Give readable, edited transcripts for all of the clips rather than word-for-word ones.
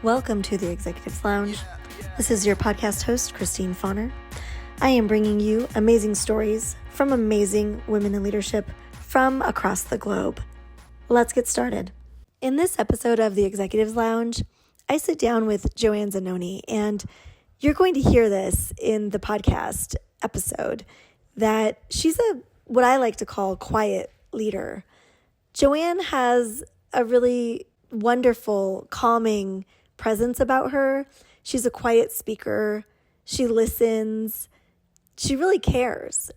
Welcome to the Executives Lounge. This is your podcast host, Christine Fauner. I am bringing you amazing stories from amazing women in leadership from across the globe. Let's get started. In this episode of the Executives Lounge, I sit down with Joanne Zannoni, and you're going to hear this in the podcast episode, that she's what I like to call quiet leader. Joanne has a really wonderful, calming presence about her. She's a quiet speaker. She listens. She really cares.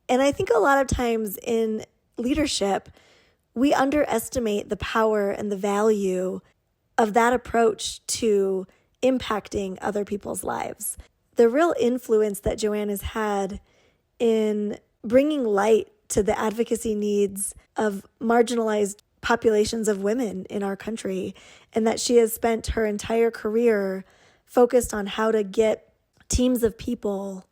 And I think a lot of times in leadership, we underestimate the power and the value of that approach to impacting other people's lives. The real influence that Joanne has had in bringing light to the advocacy needs of marginalized populations of women in our country, and that she has spent her entire career focused on how to get teams of people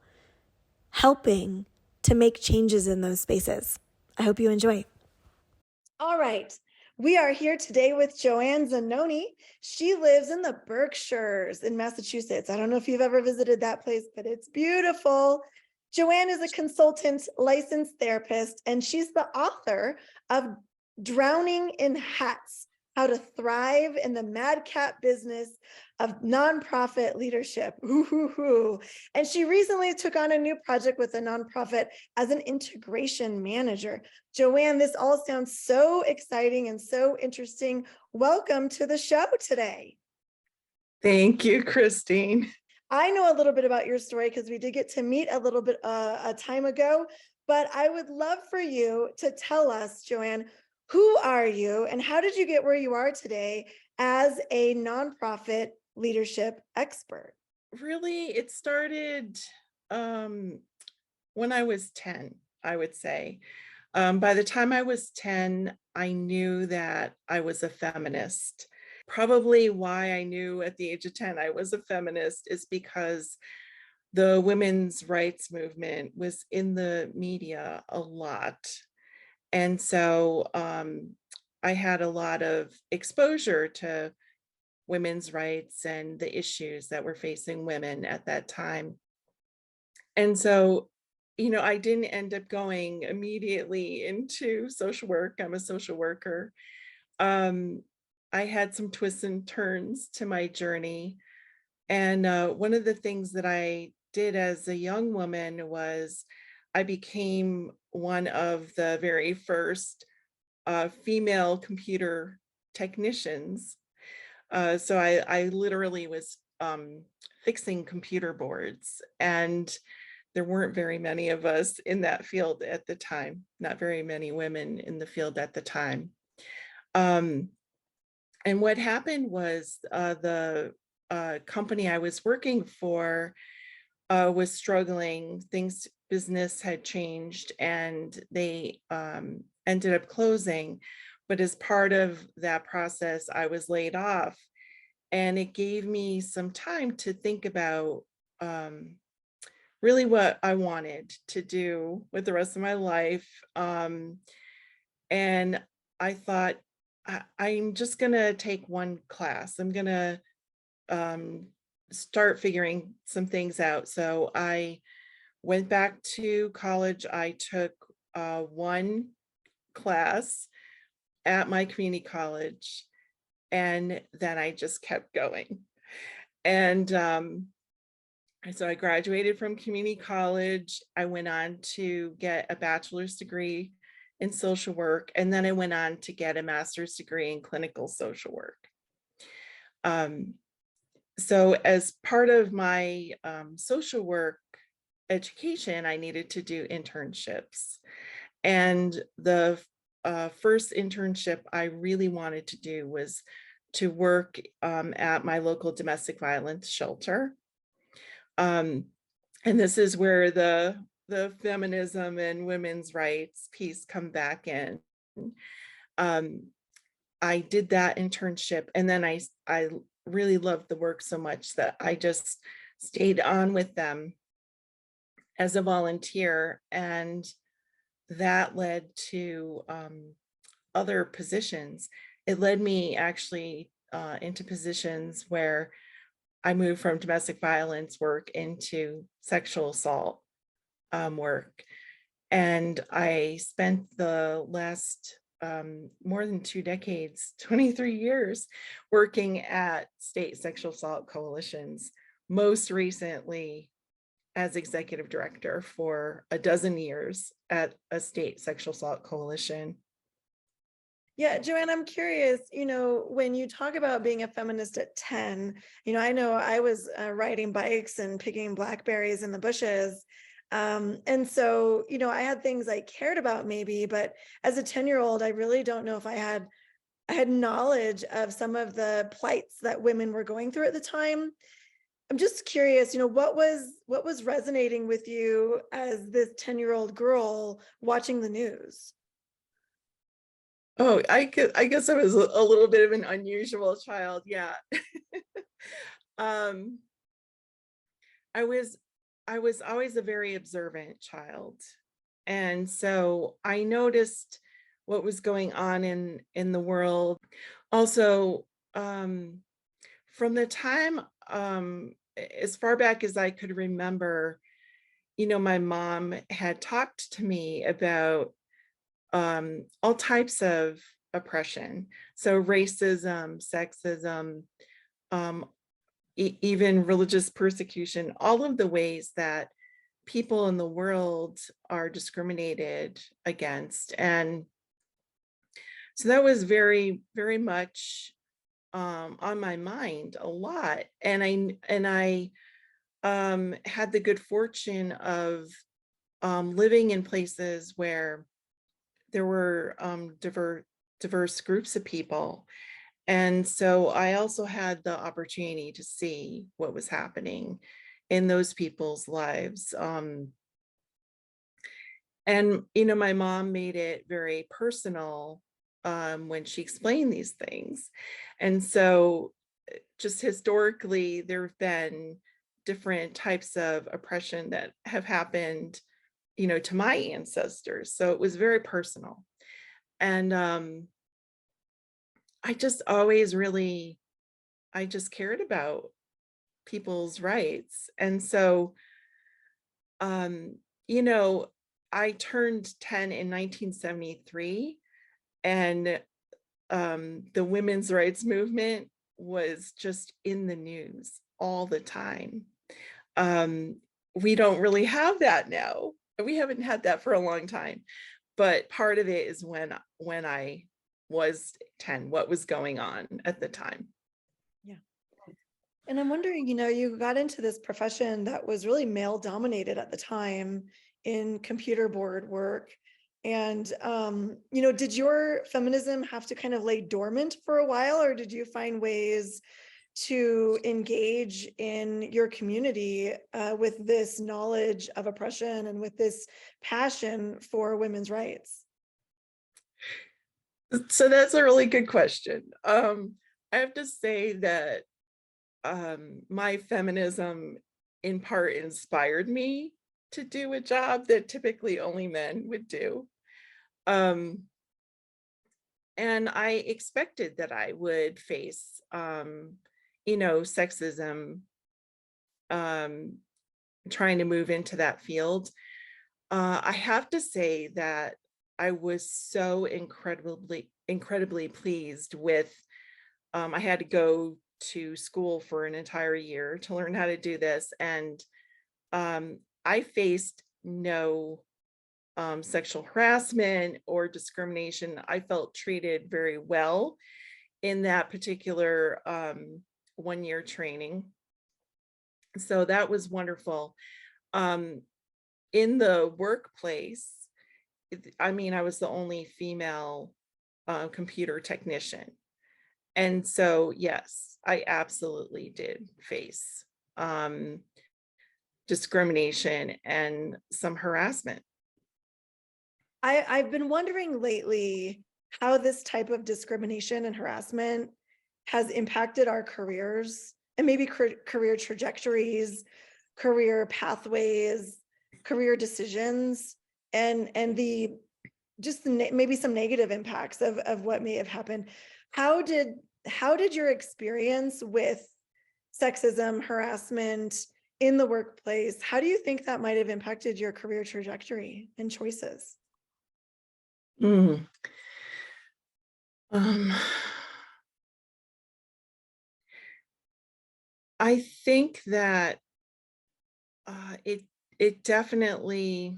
helping to make changes in those spaces. I hope you enjoy. All right. We are here today with Joanne Zannoni. She lives in the Berkshires in Massachusetts. I don't know if you've ever visited that place, but it's beautiful. Joanne is a consultant, licensed therapist, and she's the author of Drowning in Hats: How to Thrive in the Madcap Business of Nonprofit Leadership. Ooh. And she recently took on a new project with a nonprofit as an integration manager. Joanne, this all sounds so exciting and so interesting. Welcome to the show today. Thank you, Christine. I know a little bit about your story because we did get to meet a little bit a time ago, but I would love for you to tell us, Joanne, who are you and how did you get where you are today as a nonprofit leadership expert? Really, it started when I was 10, I would say. By the time I was 10, I knew that I was a feminist. Probably why I knew at the age of 10 I was a feminist is because the women's rights movement was in the media a lot. And so I had a lot of exposure to women's rights and the issues that were facing women at that time. And so, I didn't end up going immediately into social work. I'm a social worker. Um, I had some twists and turns to my journey. And one of the things that I did as a young woman was I became one of the very first female computer technicians. So I literally was fixing computer boards, and there weren't very many of us in that field at the time, not very many women in the field at the time. And what happened was the company I was working for was struggling. Business had changed, and they ended up closing. But as part of that process, I was laid off, and it gave me some time to think about really what I wanted to do with the rest of my life. And I thought, I'm just going to take one class. I'm going to start figuring some things out. So I went back to college. I took one class at my community college, and then I just kept going. And so I graduated from community college. I went on to get a bachelor's degree in social work, and then I went on to get a master's degree in clinical social work. So as part of my social work education, I needed to do internships. And the first internship I really wanted to do was to work at my local domestic violence shelter. And this is where the feminism and women's rights piece come back in. I did that internship, and then I really loved the work so much that I just stayed on with them as a volunteer, and that led to other positions. It led me actually into positions where I moved from domestic violence work into sexual assault work. And I spent the last more than 2 decades, 23 years, working at state sexual assault coalitions, most recently as executive director for a dozen years at a state sexual assault coalition. Yeah, Joanne, I'm curious, when you talk about being a feminist at 10, I know I was riding bikes and picking blackberries in the bushes. And so, I had things I cared about maybe, but as a 10-year-old, I really don't know if I had knowledge of some of the plights that women were going through at the time. I'm just curious, what was resonating with you as this 10-year-old girl watching the news? Oh, I guess I was a little bit of an unusual child. Yeah. um, I was I was always a very observant child. And so I noticed what was going on in the world. Also, from the time as far back as I could remember, my mom had talked to me about all types of oppression. So racism, sexism, um, even religious persecution, all of the ways that people in the world are discriminated against. And so that was very, very much on my mind a lot. And I had the good fortune of living in places where there were diverse groups of people. And so I also had the opportunity to see what was happening in those people's lives. And, my mom made it very personal when she explained these things. And so just historically, there have been different types of oppression that have happened, to my ancestors. So it was very personal. And I just always really, I just cared about people's rights. And so, um, you know, I turned 10 in 1973, and the women's rights movement was just in the news all the time. Um, we don't really have that now. We haven't had that for a long time. But part of it is when I was 10, what was going on at the time. Yeah. And I'm wondering, you got into this profession that was really male dominated at the time in computer board work. And, did your feminism have to kind of lay dormant for a while, or did you find ways to engage in your community with this knowledge of oppression and with this passion for women's rights? So that's a really good question. I have to say that my feminism in part inspired me to do a job that typically only men would do. Um, and I expected that I would face, sexism, um, trying to move into that field. I have to say that I was so incredibly pleased with, I had to go to school for an entire year to learn how to do this. And I faced no sexual harassment or discrimination. I felt treated very well in that particular 1 year training. So that was wonderful. Um, in the workplace, I was the only female computer technician. And so, yes, I absolutely did face discrimination and some harassment. I've been wondering lately how this type of discrimination and harassment has impacted our careers and maybe career trajectories, career pathways, career decisions, and the just maybe some negative impacts of what may have happened. How did how did your experience with sexism, harassment in the workplace, how do you think that might have impacted your career trajectory and choices? Mm. Um, I think that it it definitely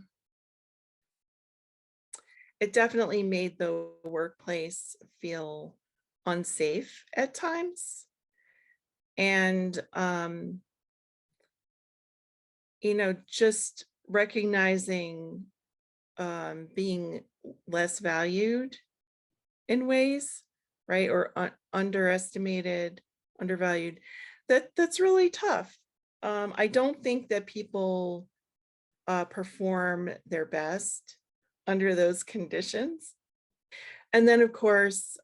it definitely made the workplace feel unsafe at times. And just recognizing being less valued in ways, right? Or underestimated, undervalued. That's really tough. I don't think that people perform their best under those conditions. And then, of course,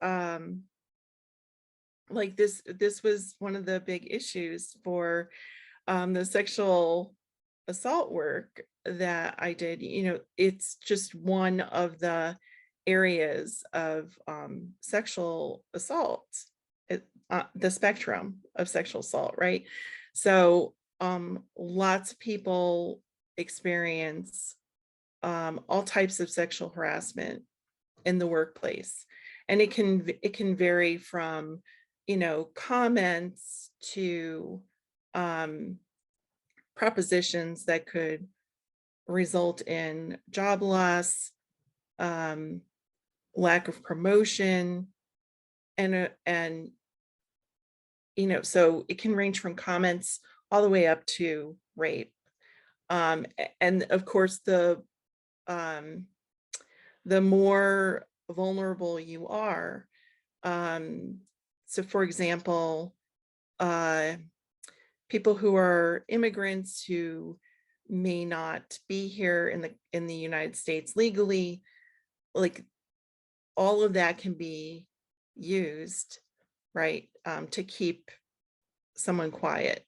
like this was one of the big issues for the sexual assault work that I did. It's just one of the areas of sexual assault, the spectrum of sexual assault, right? So lots of people experience all types of sexual harassment in the workplace, and it can vary from comments to um, propositions that could result in job loss, um, lack of promotion, and so it can range from comments all the way up to rape. And of course, um, the more vulnerable you are. So, for example, uh, people who are immigrants who may not be here in the United States legally, like all of that can be used, right, to keep someone quiet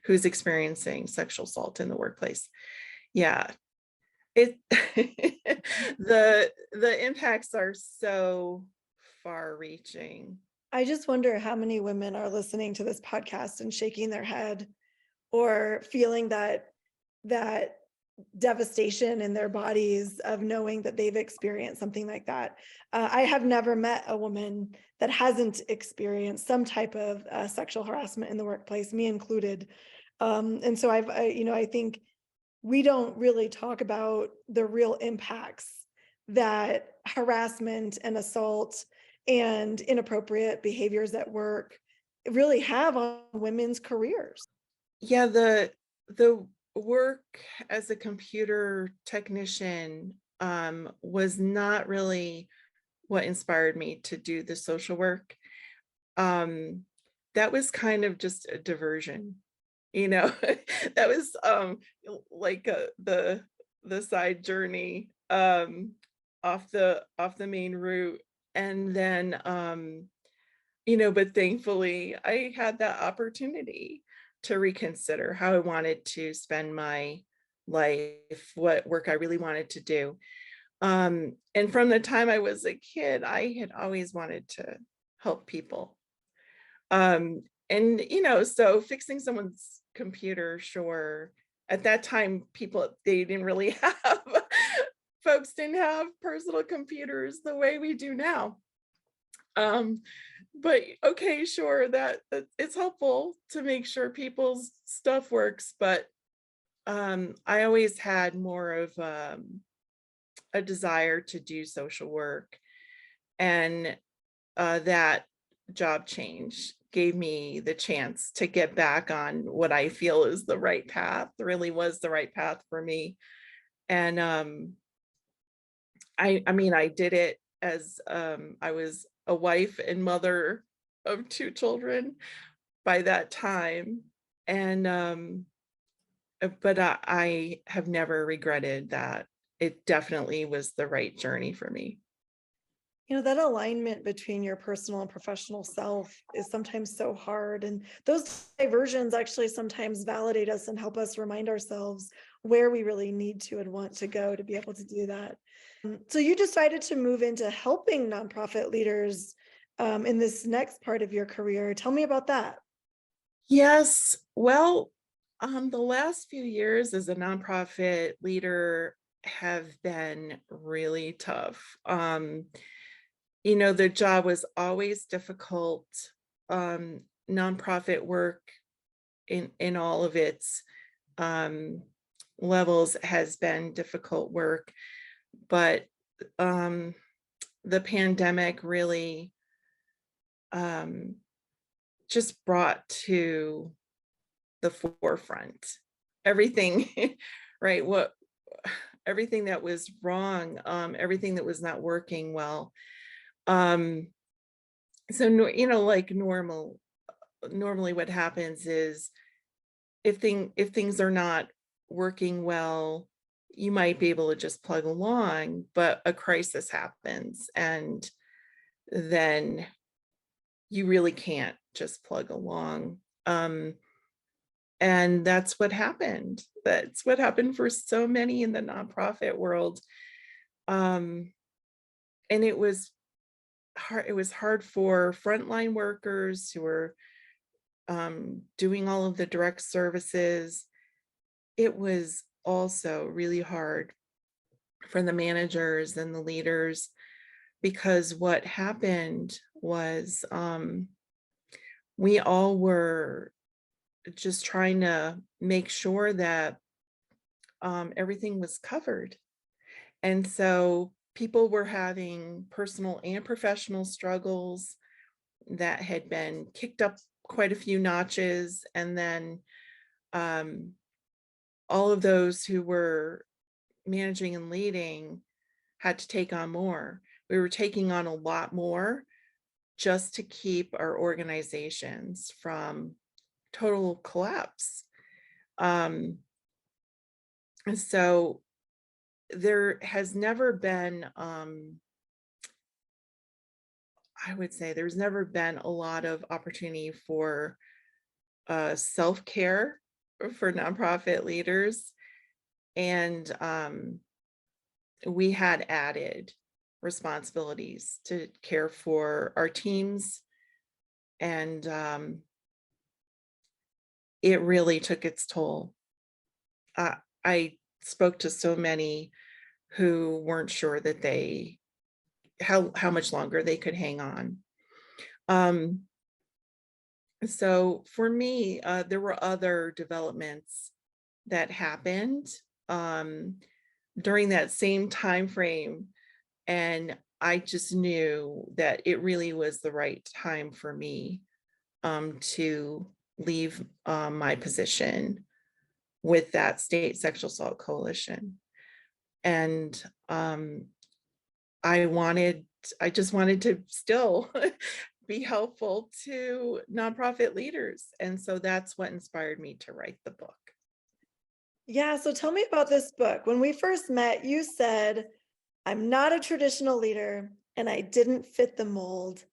who's experiencing sexual assault in the workplace. Yeah, it the impacts are so far reaching. I just wonder how many women are listening to this podcast and shaking their head or feeling that devastation in their bodies of knowing that they've experienced something like that. I have never met a woman that hasn't experienced some type of sexual harassment in the workplace, me included. And so I think we don't really talk about the real impacts that harassment and assault and inappropriate behaviors at work really have on women's careers. Yeah, the work as a computer technician was not really what inspired me to do the social work. Um, that was kind of just a diversion, you know. That was like the side journey off the main route. And then but thankfully I had that opportunity to reconsider how I wanted to spend my life, what work I really wanted to do. And from the time I was a kid, I had always wanted to help people. And so fixing someone's computer, sure. At that time, they didn't really have folks didn't have personal computers the way we do now. Um, but okay, sure, that it's helpful to make sure people's stuff works, but I always had more of a desire to do social work, and that job change gave me the chance to get back on what I feel is the right path, really was the right path for me. And I mean, I did it as I was a wife and mother of two children by that time. And but I have never regretted that. It definitely was the right journey for me. That alignment between your personal and professional self is sometimes so hard. And those diversions actually sometimes validate us and help us remind ourselves where we really need to and want to go to be able to do that. So you decided to move into helping nonprofit leaders in this next part of your career. Tell me about that. Yes. Well, the last few years as a nonprofit leader have been really tough. The job was always difficult. Nonprofit work in all of its um, levels has been difficult work, but um, the pandemic really um, just brought to the forefront everything, right? Everything that was wrong, everything that was not working well. Um, so like normally what happens is if things are not working well, you might be able to just plug along, but a crisis happens and then you really can't just plug along. And that's what happened. That's what happened for so many in the nonprofit world. And it was hard. It was hard for frontline workers who were doing all of the direct services. It was also really hard for the managers and the leaders because what happened was we all were just trying to make sure that everything was covered. And so people were having personal and professional struggles that had been kicked up quite a few notches. And then all of those who were managing and leading had to take on more. We were taking on a lot more just to keep our organizations from total collapse. And so there has never been, I would say there's never been a lot of opportunity for self-care for nonprofit leaders. And we had added responsibilities to care for our teams. And it really took its toll. I spoke to so many who weren't sure that how much longer they could hang on. So for me, there were other developments that happened during that same time frame, and I just knew that it really was the right time for me to leave my position with that state sexual assault coalition. And I just wanted to still be helpful to nonprofit leaders. And so that's what inspired me to write the book. Yeah, so tell me about this book. When we first met, you said, I'm not a traditional leader and I didn't fit the mold,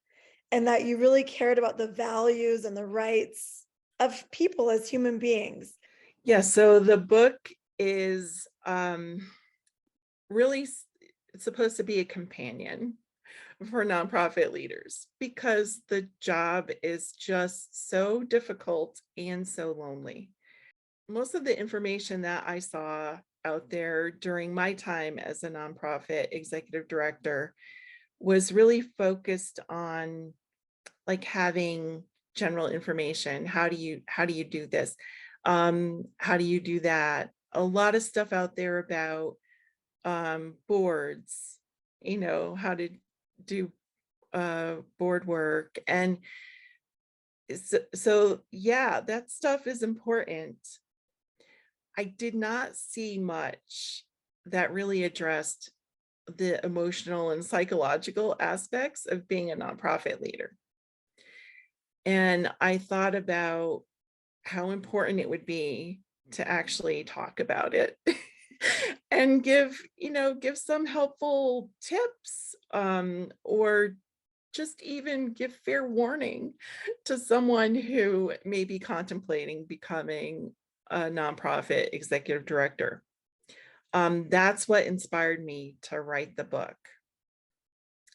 and that you really cared about the values and the rights of people as human beings. Yeah, so the book is really supposed to be a companion for nonprofit leaders because the job is just so difficult and so lonely. Most of the information that I saw out there during my time as a nonprofit executive director was really focused on like having general information. How do you do this? How do you do that? A lot of stuff out there about boards, how to do board work. And so yeah, that stuff is important. I did not see much that really addressed the emotional and psychological aspects of being a nonprofit leader. And I thought about how important it would be to actually talk about it and give some helpful tips, or just even give fair warning to someone who may be contemplating becoming a nonprofit executive director. That's what inspired me to write the book.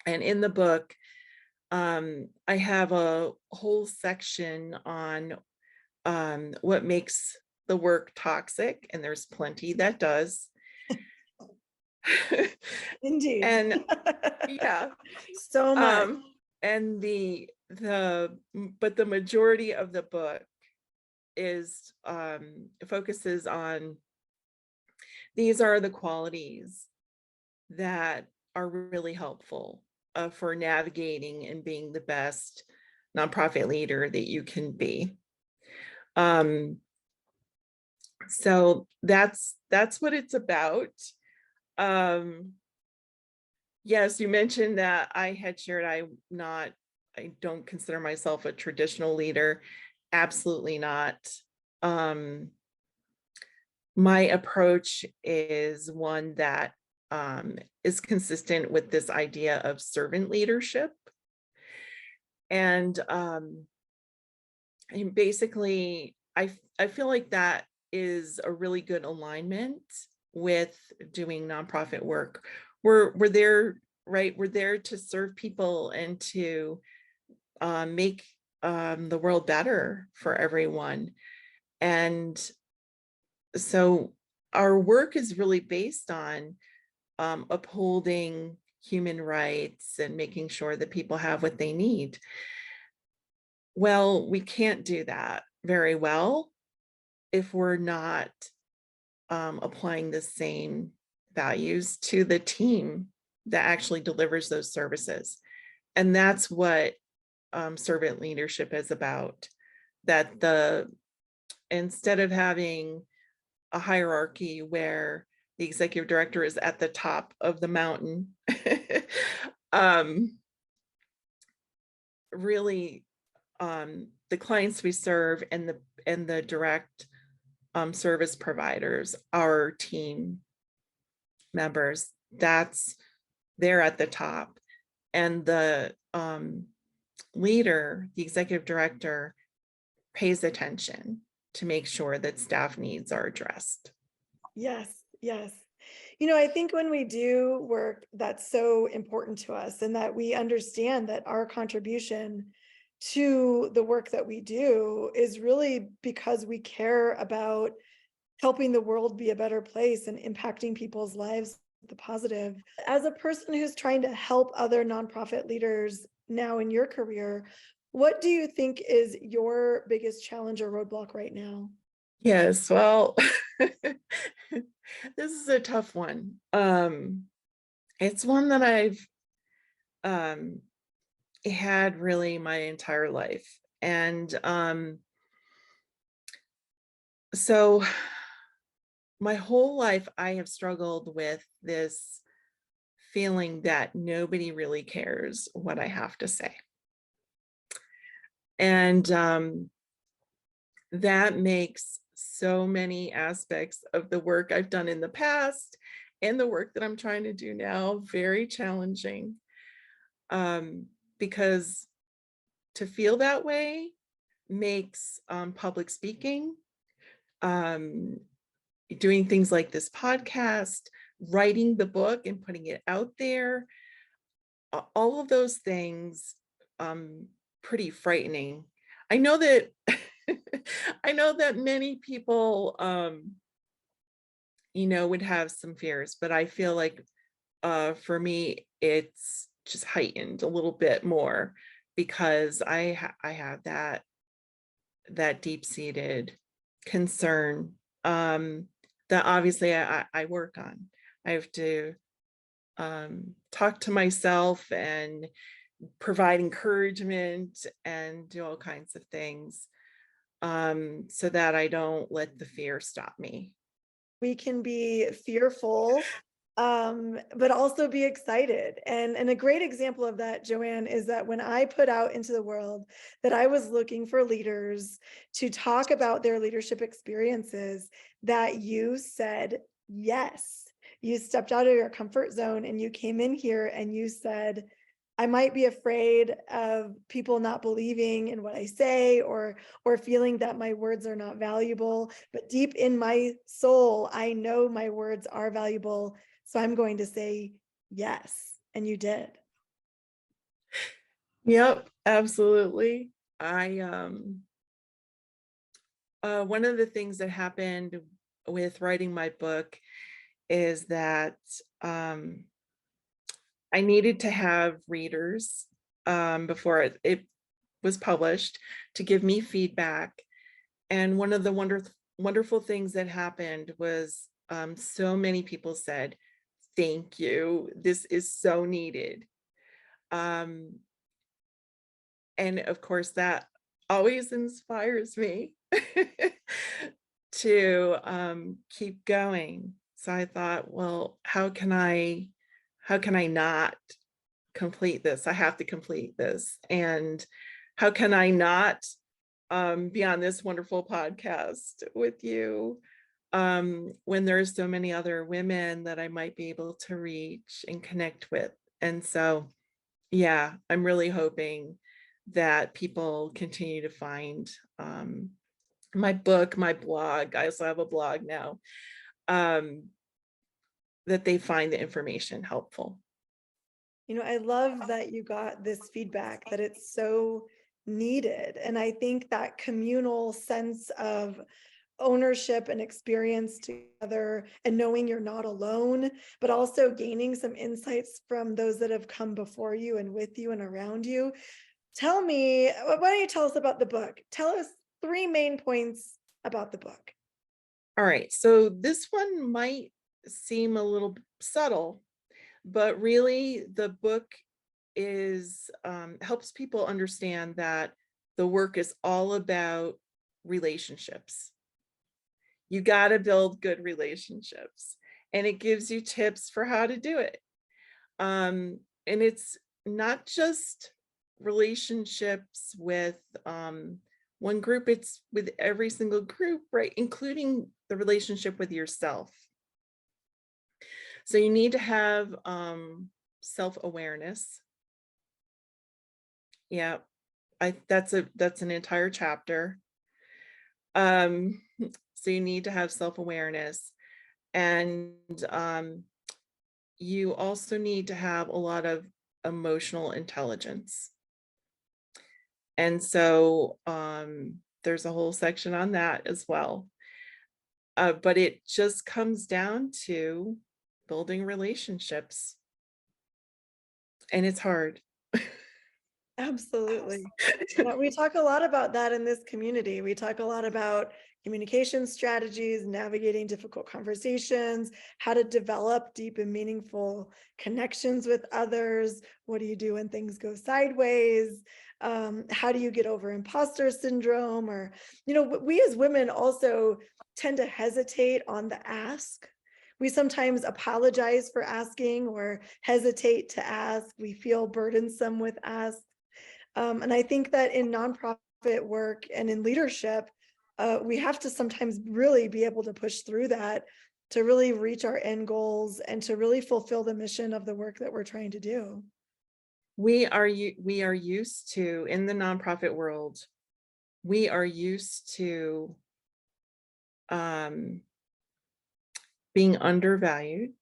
And in the book, I have a whole section on what makes the work toxic, and there's plenty that does. Indeed. And yeah, So much. and but the majority of the book is focuses on these are the qualities that are really helpful for navigating and being the best nonprofit leader that you can be. So that's what it's about. Yes, you mentioned that I had shared I don't consider myself a traditional leader. Absolutely not. My approach is one that is consistent with this idea of servant leadership. And basically, I feel like that is a really good alignment with doing nonprofit work. We're there, right? We're there to serve people and to make the world better for everyone. And so our work is really based on upholding human rights and making sure that people have what they need. Well, we can't do that very well if we're not applying the same values to the team that actually delivers those services. And that's what servant leadership is about. That instead of having a hierarchy where the executive director is at the top of the mountain, really the clients we serve and the direct service providers, our team members, they're at the top, and the leader, the executive director, pays attention to make sure that staff needs are addressed. Yes, yes. I think when we do work that's so important to us, and that we understand that our contribution to the work that we do is really because we care about helping the world be a better place and impacting people's lives the positive. As a person who's trying to help other nonprofit leaders now in your career, what do you think is your biggest challenge or roadblock right now? Yes, well, this is a tough one. It's one that I've had really my entire life. And so my whole life, I have struggled with this feeling that nobody really cares what I have to say. And that makes so many aspects of the work I've done in the past and the work that I'm trying to do now very challenging. Because to feel that way makes public speaking, doing things like this podcast, writing the book and putting it out there, all of those things, pretty frightening. I know that I know that many people, would have some fears, but I feel like for me, it's just heightened a little bit more because I have that deep-seated concern that obviously I work on. I have to talk to myself and provide encouragement and do all kinds of things so that I don't let the fear stop me. We can be fearful, but also be excited. And a great example of that, Joanne, is that when I put out into the world that I was looking for leaders to talk about their leadership experiences, that you said yes. You stepped out of your comfort zone and you came in here and you said, I might be afraid of people not believing in what I say or feeling that my words are not valuable, but deep in my soul, I know my words are valuable. So I'm going to say yes. And you did. Yep, absolutely. One of the things that happened with writing my book is that um, I needed to have readers before it was published to give me feedback. And one of the wonderful things that happened was so many people said, "Thank you. This is so needed." Um, and of course, that always inspires me to keep going. So I thought, well, how can I not complete this? I have to complete this. And how can I not be on this wonderful podcast with you when there's so many other women that I might be able to reach and connect with? And so, yeah, I'm really hoping that people continue to find my book, my blog. I also have a blog now, um, that they find the information helpful. I love that you got this feedback, that it's so needed. And I think that communal sense of ownership and experience together and knowing you're not alone, but also gaining some insights from those that have come before you and with you and around you. Tell me, why don't you tell us about the book? Tell us 3 main points about the book. All right, so this one might seem a little subtle, but really the book is helps people understand that the work is all about relationships. You got to build good relationships, and it gives you tips for how to do it. And it's not just relationships with one group, it's with every single group, right? Including the relationship with yourself. So you need to have self-awareness. Yeah, that's an entire chapter. Um, so you need to have self-awareness, and you also need to have a lot of emotional intelligence. And so there's a whole section on that as well. But it just comes down to building relationships, and it's hard. Absolutely. Yeah, we talk a lot about that in this community. We talk a lot about communication strategies, navigating difficult conversations, how to develop deep and meaningful connections with others. What do you do when things go sideways? How do you get over imposter syndrome? Or, we as women also tend to hesitate on the ask. We sometimes apologize for asking or hesitate to ask. We feel burdensome with ask. And I think that in nonprofit work and in leadership, we have to sometimes really be able to push through that to really reach our end goals and to really fulfill the mission of the work that we're trying to do. We are used to, in the nonprofit world, we are used to being undervalued,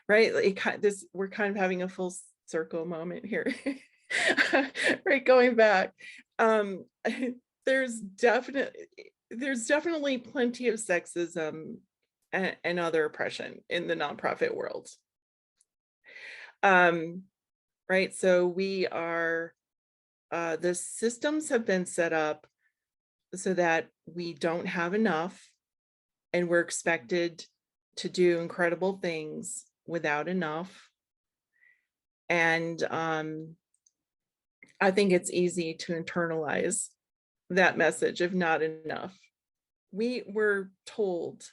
right? We're kind of having a full circle moment here. Right, going back. Um, there's definitely plenty of sexism and other oppression in the nonprofit world. Right, so the systems have been set up so that we don't have enough, and we're expected to do incredible things without enough. And I think it's easy to internalize that message of not enough. We were told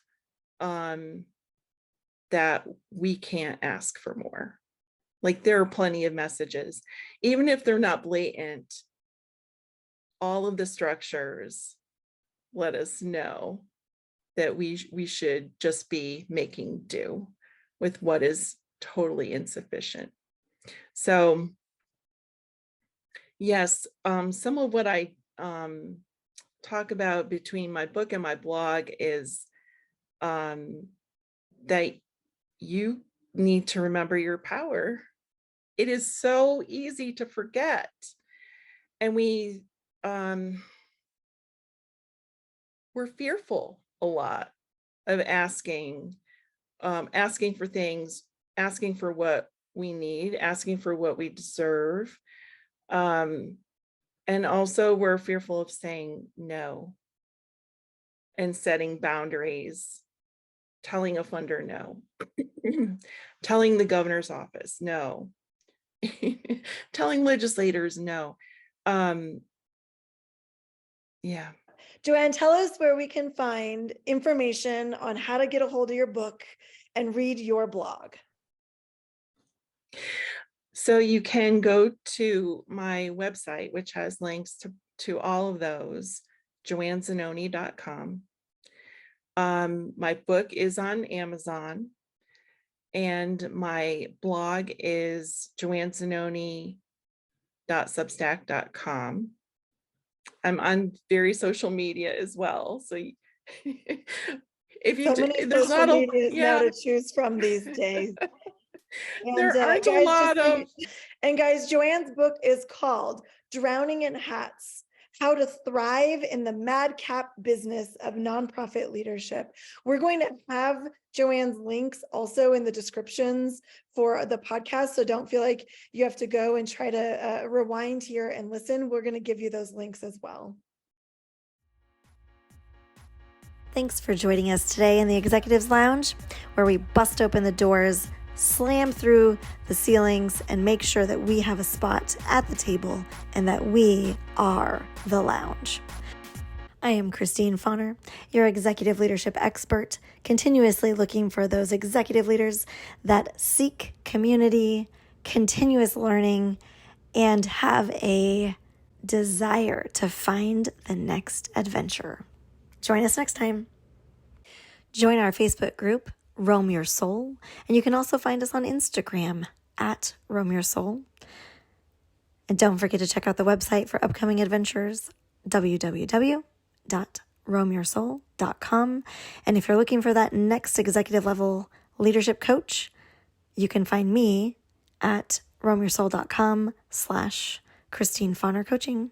that we can't ask for more. Like, there are plenty of messages, even if they're not blatant. All of the structures let us know that we should just be making do with what is totally insufficient. So yes, some of what I talk about between my book and my blog is that you need to remember your power. it is so easy to forget. And we're fearful a lot of asking for things, asking for what we need, asking for what we deserve. And also we're fearful of saying no and setting boundaries, telling a funder no, telling the governor's office no, telling legislators no. Yeah. Joanne, tell us where we can find information on how to get a hold of your book and read your blog. So you can go to my website, which has links to all of those, joannezannoni.com. My book is on Amazon, and my blog is joannezannoni.substack.com. I'm on various social media as well. So if you So many there's social not a medias now to choose from these days. And there aren't a lot of and guys, Joanne's book is called Drowning in Hats: How to Thrive in the Madcap Business of Nonprofit Leadership. We're going to have Joanne's links also in the descriptions for the podcast, so don't feel like you have to go and try to rewind here and listen. We're going to give you those links as well. Thanks for joining us today in the Executives Lounge, where we bust open the doors, slam through the ceilings, and make sure that we have a spot at the table and that we are the lounge. I am Christine Fauner, your executive leadership expert, continuously looking for those executive leaders that seek community, continuous learning, and have a desire to find the next adventure. Join us next time. Join our Facebook group, Roam Your Soul, and you can also find us on Instagram at Roam Your Soul. And don't forget to check out the website for upcoming adventures, www.roamyoursoul.com. And if you're looking for that next executive level leadership coach, you can find me at roamyoursoul.com/Christine Fauner Coaching.